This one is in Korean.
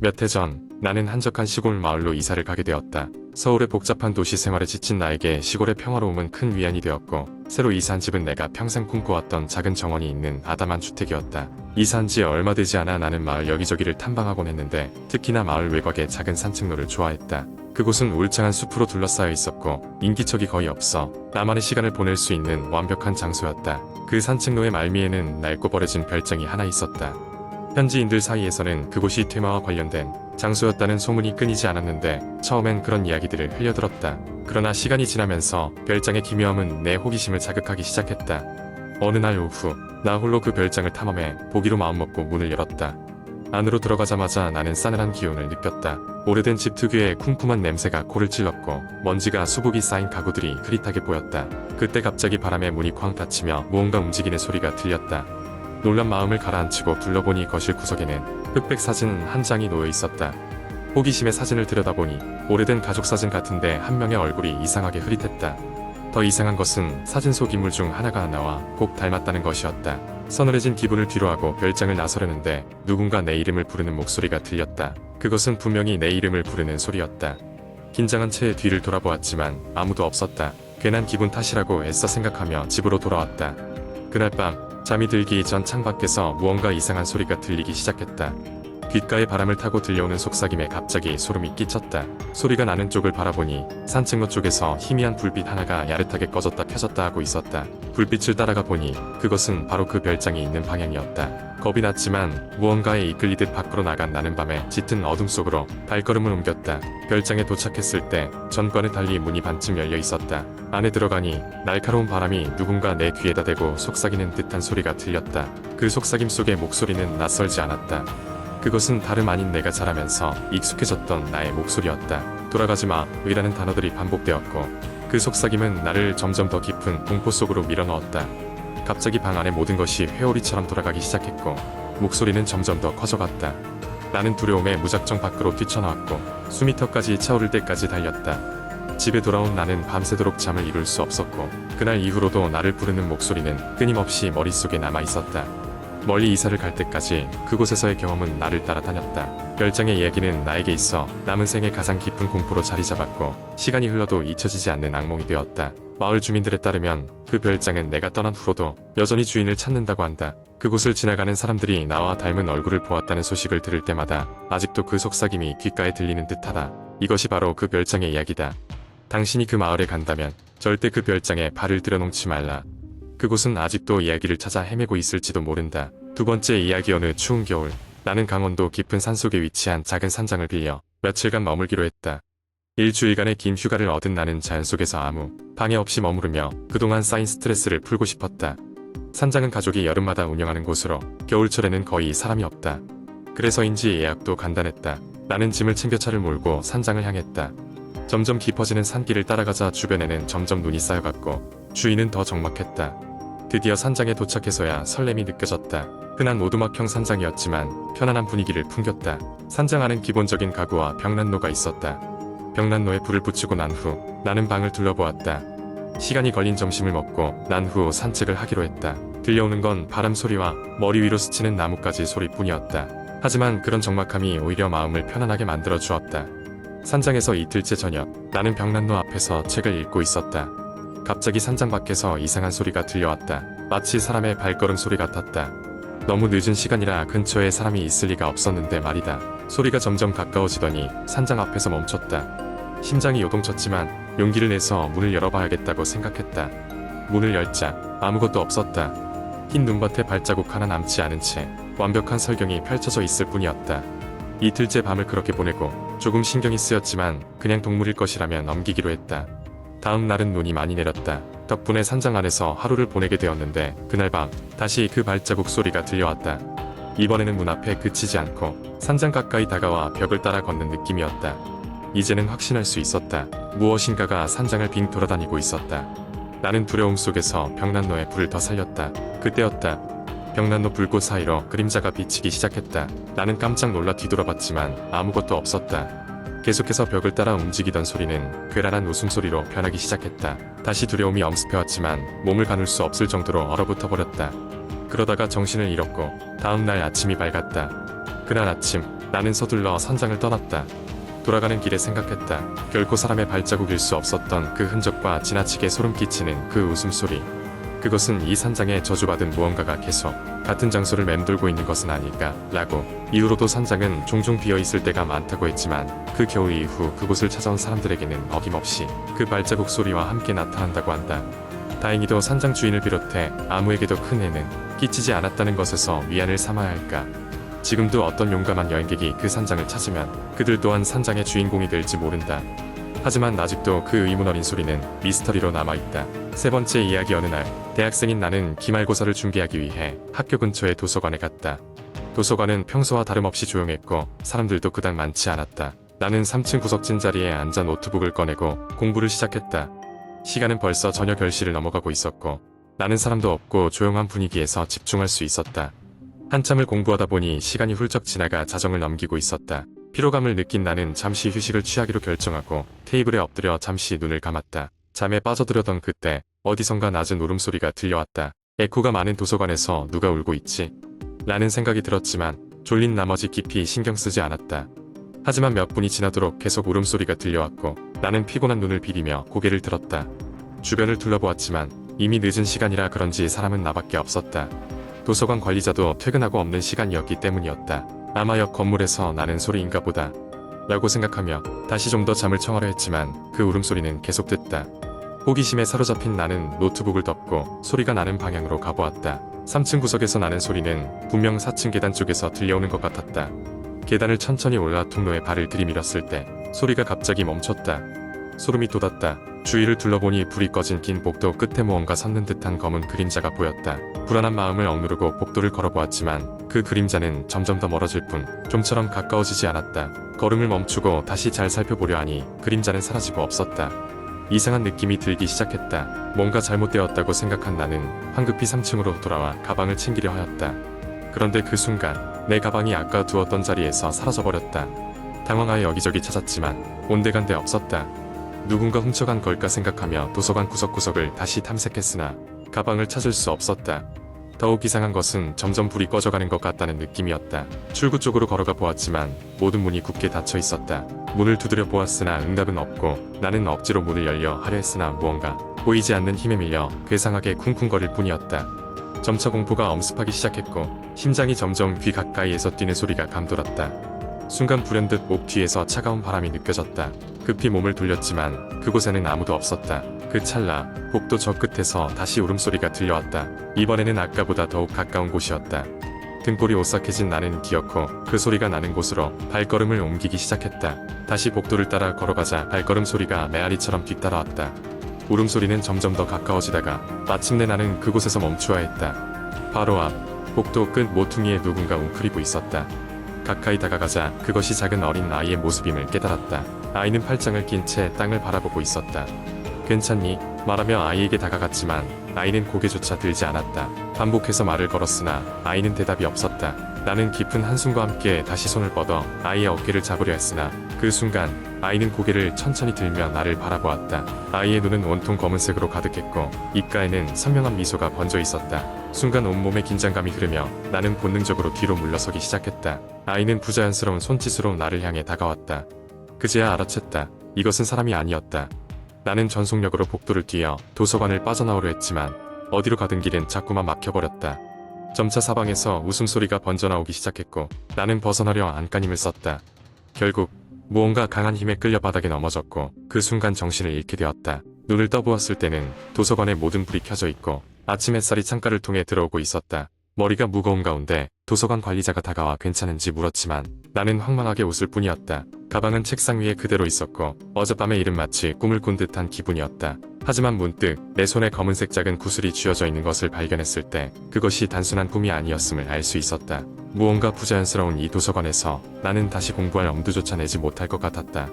몇 해 전, 나는 한적한 시골 마을로 이사를 가게 되었다. 서울의 복잡한 도시 생활에 지친 나에게 시골의 평화로움은 큰 위안이 되었고, 새로 이사한 집은 내가 평생 꿈꿔왔던 작은 정원이 있는 아담한 주택이었다. 이사한 지 얼마 되지 않아 나는 마을 여기저기를 탐방하곤 했는데, 특히나 마을 외곽의 작은 산책로를 좋아했다. 그곳은 울창한 숲으로 둘러싸여 있었고, 인기척이 거의 없어 나만의 시간을 보낼 수 있는 완벽한 장소였다. 그 산책로의 말미에는 낡고 버려진 별장이 하나 있었다. 현지인들 사이에서는 그곳이 퇴마와 관련된 장소였다는 소문이 끊이지 않았는데 처음엔 그런 이야기들을 흘려들었다. 그러나 시간이 지나면서 별장의 기묘함은 내 호기심을 자극하기 시작했다. 어느 날 오후 나 홀로 그 별장을 탐험해 보기로 마음먹고 문을 열었다. 안으로 들어가자마자 나는 싸늘한 기운을 느꼈다. 오래된 집 특유의 쿰쿰한 냄새가 코를 찔렀고 먼지가 수북이 쌓인 가구들이 흐릿하게 보였다. 그때 갑자기 바람에 문이 쾅 닫히며 무언가 움직이는 소리가 들렸다. 놀란 마음을 가라앉히고 둘러보니 거실 구석에는 흑백 사진 한 장이 놓여 있었다. 호기심에 사진을 들여다보니 오래된 가족 사진 같은데 한 명의 얼굴이 이상하게 흐릿했다. 더 이상한 것은 사진 속 인물 중 하나가 나와 꼭 닮았다는 것이었다. 서늘해진 기분을 뒤로하고 별장을 나서려는데 누군가 내 이름을 부르는 목소리가 들렸다. 그것은 분명히 내 이름을 부르는 소리였다. 긴장한 채 뒤를 돌아보았지만 아무도 없었다. 괜한 기분 탓이라고 애써 생각하며 집으로 돌아왔다. 그날 밤 잠이 들기 전 창밖에서 무언가 이상한 소리가 들리기 시작했다. 귓가에 바람을 타고 들려오는 속삭임에 갑자기 소름이 끼쳤다. 소리가 나는 쪽을 바라보니 산책로 쪽에서 희미한 불빛 하나가 야릇하게 꺼졌다 켜졌다 하고 있었다. 불빛을 따라가 보니 그것은 바로 그 별장이 있는 방향이었다. 겁이 났지만 무언가에 이끌리듯 밖으로 나간 나는 밤에 짙은 어둠 속으로 발걸음을 옮겼다. 별장에 도착했을 때 전과는 달리 문이 반쯤 열려 있었다. 안에 들어가니 날카로운 바람이 누군가 내 귀에다 대고 속삭이는 듯한 소리가 들렸다. 그 속삭임 속의 목소리는 낯설지 않았다. 그것은 다름 아닌 내가 자라면서 익숙해졌던 나의 목소리였다. 돌아가지마 의라는 단어들이 반복되었고 그 속삭임은 나를 점점 더 깊은 공포 속으로 밀어넣었다. 갑자기 방 안의 모든 것이 회오리처럼 돌아가기 시작했고 목소리는 점점 더 커져갔다. 나는 두려움에 무작정 밖으로 뛰쳐나왔고 수미터까지 차오를 때까지 달렸다. 집에 돌아온 나는 밤새도록 잠을 이룰 수 없었고 그날 이후로도 나를 부르는 목소리는 끊임없이 머릿속에 남아있었다. 멀리 이사를 갈 때까지 그곳에서의 경험은 나를 따라다녔다. 별장의 이야기는 나에게 있어 남은 생의 가장 깊은 공포로 자리 잡았고 시간이 흘러도 잊혀지지 않는 악몽이 되었다. 마을 주민들에 따르면 그 별장은 내가 떠난 후로도 여전히 주인을 찾는다고 한다. 그곳을 지나가는 사람들이 나와 닮은 얼굴을 보았다는 소식을 들을 때마다 아직도 그 속삭임이 귓가에 들리는 듯하다. 이것이 바로 그 별장의 이야기다. 당신이 그 마을에 간다면 절대 그 별장에 발을 들여놓지 말라. 그곳은 아직도 이야기를 찾아 헤매고 있을지도 모른다. 두 번째 이야기. 어느 추운 겨울 나는 강원도 깊은 산속에 위치한 작은 산장을 빌려 며칠간 머물기로 했다. 일주일간의 긴 휴가를 얻은 나는 자연 속에서 아무 방해 없이 머무르며 그동안 쌓인 스트레스를 풀고 싶었다. 산장은 가족이 여름마다 운영하는 곳으로 겨울철에는 거의 사람이 없다. 그래서인지 예약도 간단했다. 나는 짐을 챙겨 차를 몰고 산장을 향했다. 점점 깊어지는 산길을 따라가자 주변에는 점점 눈이 쌓여갔고 주위는 더 적막했다. 드디어 산장에 도착해서야 설렘이 느껴졌다. 흔한 오두막형 산장이었지만 편안한 분위기를 풍겼다. 산장 안엔 기본적인 가구와 벽난로가 있었다. 벽난로에 불을 붙이고 난 후 나는 방을 둘러보았다. 시간이 걸린 점심을 먹고 난 후 산책을 하기로 했다. 들려오는 건 바람 소리와 머리 위로 스치는 나뭇가지 소리뿐이었다. 하지만 그런 적막함이 오히려 마음을 편안하게 만들어 주었다. 산장에서 이틀째 저녁 나는 벽난로 앞에서 책을 읽고 있었다. 갑자기 산장 밖에서 이상한 소리가 들려왔다. 마치 사람의 발걸음 소리 같았다. 너무 늦은 시간이라 근처에 사람이 있을 리가 없었는데 말이다. 소리가 점점 가까워지더니 산장 앞에서 멈췄다. 심장이 요동쳤지만 용기를 내서 문을 열어봐야겠다고 생각했다. 문을 열자 아무것도 없었다. 흰 눈밭에 발자국 하나 남지 않은 채 완벽한 설경이 펼쳐져 있을 뿐이었다. 이틀째 밤을 그렇게 보내고 조금 신경이 쓰였지만 그냥 동물일 것이라면 넘기기로 했다. 다음 날은 눈이 많이 내렸다. 덕분에 산장 안에서 하루를 보내게 되었는데 그날 밤 다시 그 발자국 소리가 들려왔다. 이번에는 문 앞에 그치지 않고 산장 가까이 다가와 벽을 따라 걷는 느낌이었다. 이제는 확신할 수 있었다. 무엇인가가 산장을 빙 돌아다니고 있었다. 나는 두려움 속에서 벽난로에 불을 더 살렸다. 그때였다. 벽난로 불꽃 사이로 그림자가 비치기 시작했다. 나는 깜짝 놀라 뒤돌아봤지만 아무것도 없었다. 계속해서 벽을 따라 움직이던 소리는 괴랄한 웃음소리로 변하기 시작했다. 다시 두려움이 엄습해왔지만 몸을 가눌 수 없을 정도로 얼어붙어 버렸다. 그러다가 정신을 잃었고 다음 날 아침이 밝았다. 그날 아침 나는 서둘러 산장을 떠났다. 돌아가는 길에 생각했다. 결코 사람의 발자국일 수 없었던 그 흔적과 지나치게 소름 끼치는 그 웃음소리. 그것은 이 산장에 저주받은 무언가가 계속 같은 장소를 맴돌고 있는 것은 아닐까 라고. 이후로도 산장은 종종 비어있을 때가 많다고 했지만 그 겨울 이후 그곳을 찾아온 사람들에게는 어김없이 그 발자국 소리와 함께 나타난다고 한다. 다행히도 산장 주인을 비롯해 아무에게도 큰 해는 끼치지 않았다는 것에서 위안을 삼아야 할까. 지금도 어떤 용감한 여행객이 그 산장을 찾으면 그들 또한 산장의 주인공이 될지 모른다. 하지만 아직도 그 의문 어린 소리는 미스터리로 남아있다. 세 번째 이야기. 어느 날 대학생인 나는 기말고사를 준비하기 위해 학교 근처의 도서관에 갔다. 도서관은 평소와 다름없이 조용했고 사람들도 그닥 많지 않았다. 나는 3층 구석진 자리에 앉아 노트북을 꺼내고 공부를 시작했다. 시간은 벌써 저녁 10시를 넘어가고 있었고 나는 사람도 없고 조용한 분위기에서 집중할 수 있었다. 한참을 공부하다 보니 시간이 훌쩍 지나가 자정을 넘기고 있었다. 피로감을 느낀 나는 잠시 휴식을 취하기로 결정하고 테이블에 엎드려 잠시 눈을 감았다. 잠에 빠져들려던 그때 어디선가 낮은 울음소리가 들려왔다. 에코가 많은 도서관에서 누가 울고 있지? 라는 생각이 들었지만 졸린 나머지 깊이 신경 쓰지 않았다. 하지만 몇 분이 지나도록 계속 울음소리가 들려왔고 나는 피곤한 눈을 비비며 고개를 들었다. 주변을 둘러보았지만 이미 늦은 시간이라 그런지 사람은 나밖에 없었다. 도서관 관리자도 퇴근하고 없는 시간이었기 때문이었다. 아마 옆 건물에서 나는 소리인가 보다 라고 생각하며 다시 좀 더 잠을 청하려 했지만 그 울음소리는 계속됐다. 호기심에 사로잡힌 나는 노트북을 덮고 소리가 나는 방향으로 가보았다. 3층 구석에서 나는 소리는 분명 4층 계단 쪽에서 들려오는 것 같았다. 계단을 천천히 올라 통로에 발을 들이밀었을 때 소리가 갑자기 멈췄다. 소름이 돋았다. 주위를 둘러보니 불이 꺼진 긴 복도 끝에 무언가 섰는 듯한 검은 그림자가 보였다. 불안한 마음을 억누르고 복도를 걸어보았지만 그 그림자는 점점 더 멀어질 뿐 좀처럼 가까워지지 않았다. 걸음을 멈추고 다시 잘 살펴보려 하니 그림자는 사라지고 없었다. 이상한 느낌이 들기 시작했다. 뭔가 잘못되었다고 생각한 나는 황급히 3층으로 돌아와 가방을 챙기려 하였다. 그런데 그 순간 내 가방이 아까 두었던 자리에서 사라져버렸다. 당황하여 여기저기 찾았지만 온데간데 없었다. 누군가 훔쳐간 걸까 생각하며 도서관 구석구석을 다시 탐색했으나 가방을 찾을 수 없었다. 더욱 이상한 것은 점점 불이 꺼져가는 것 같다는 느낌이었다. 출구 쪽으로 걸어가 보았지만 모든 문이 굳게 닫혀 있었다. 문을 두드려 보았으나 응답은 없고 나는 억지로 문을 열려 하려 했으나 무언가 보이지 않는 힘에 밀려 괴상하게 쿵쿵거릴 뿐이었다. 점차 공포가 엄습하기 시작했고 심장이 점점 귀 가까이에서 뛰는 소리가 감돌았다. 순간 불현듯 목 뒤에서 차가운 바람이 느껴졌다. 급히 몸을 돌렸지만 그곳에는 아무도 없었다. 그 찰나 복도 저 끝에서 다시 울음소리가 들려왔다. 이번에는 아까보다 더욱 가까운 곳이었다. 등골이 오싹해진 나는 기어코 그 소리가 나는 곳으로 발걸음을 옮기기 시작했다. 다시 복도를 따라 걸어가자 발걸음 소리가 메아리처럼 뒤따라왔다. 울음소리는 점점 더 가까워지다가 마침내 나는 그곳에서 멈추어야 했다. 바로 앞 복도 끝 모퉁이에 누군가 웅크리고 있었다. 가까이 다가가자 그것이 작은 어린 아이의 모습임을 깨달았다. 아이는 팔짱을 낀 채 땅을 바라보고 있었다. 괜찮니? 말하며 아이에게 다가갔지만 아이는 고개조차 들지 않았다. 반복해서 말을 걸었으나 아이는 대답이 없었다. 나는 깊은 한숨과 함께 다시 손을 뻗어 아이의 어깨를 잡으려 했으나 그 순간 아이는 고개를 천천히 들며 나를 바라보았다. 아이의 눈은 온통 검은색으로 가득했고 입가에는 선명한 미소가 번져 있었다. 순간 온몸에 긴장감이 흐르며 나는 본능적으로 뒤로 물러서기 시작했다. 아이는 부자연스러운 손짓으로 나를 향해 다가왔다. 그제야 알아챘다. 이것은 사람이 아니었다. 나는 전속력으로 복도를 뛰어 도서관을 빠져나오려 했지만 어디로 가던 길은 자꾸만 막혀버렸다. 점차 사방에서 웃음소리가 번져나오기 시작했고 나는 벗어나려 안간힘을 썼다. 결국 무언가 강한 힘에 끌려 바닥에 넘어졌고 그 순간 정신을 잃게 되었다. 눈을 떠보았을 때는 도서관의 모든 불이 켜져 있고 아침 햇살이 창가를 통해 들어오고 있었다. 머리가 무거운 가운데 도서관 관리자가 다가와 괜찮은지 물었지만 나는 황망하게 웃을 뿐이었다. 가방은 책상 위에 그대로 있었고 어젯밤의 일은 마치 꿈을 꾼 듯한 기분이었다. 하지만 문득 내 손에 검은색 작은 구슬이 쥐어져 있는 것을 발견했을 때 그것이 단순한 꿈이 아니었음을 알 수 있었다. 무언가 부자연스러운 이 도서관에서 나는 다시 공부할 엄두조차 내지 못할 것 같았다.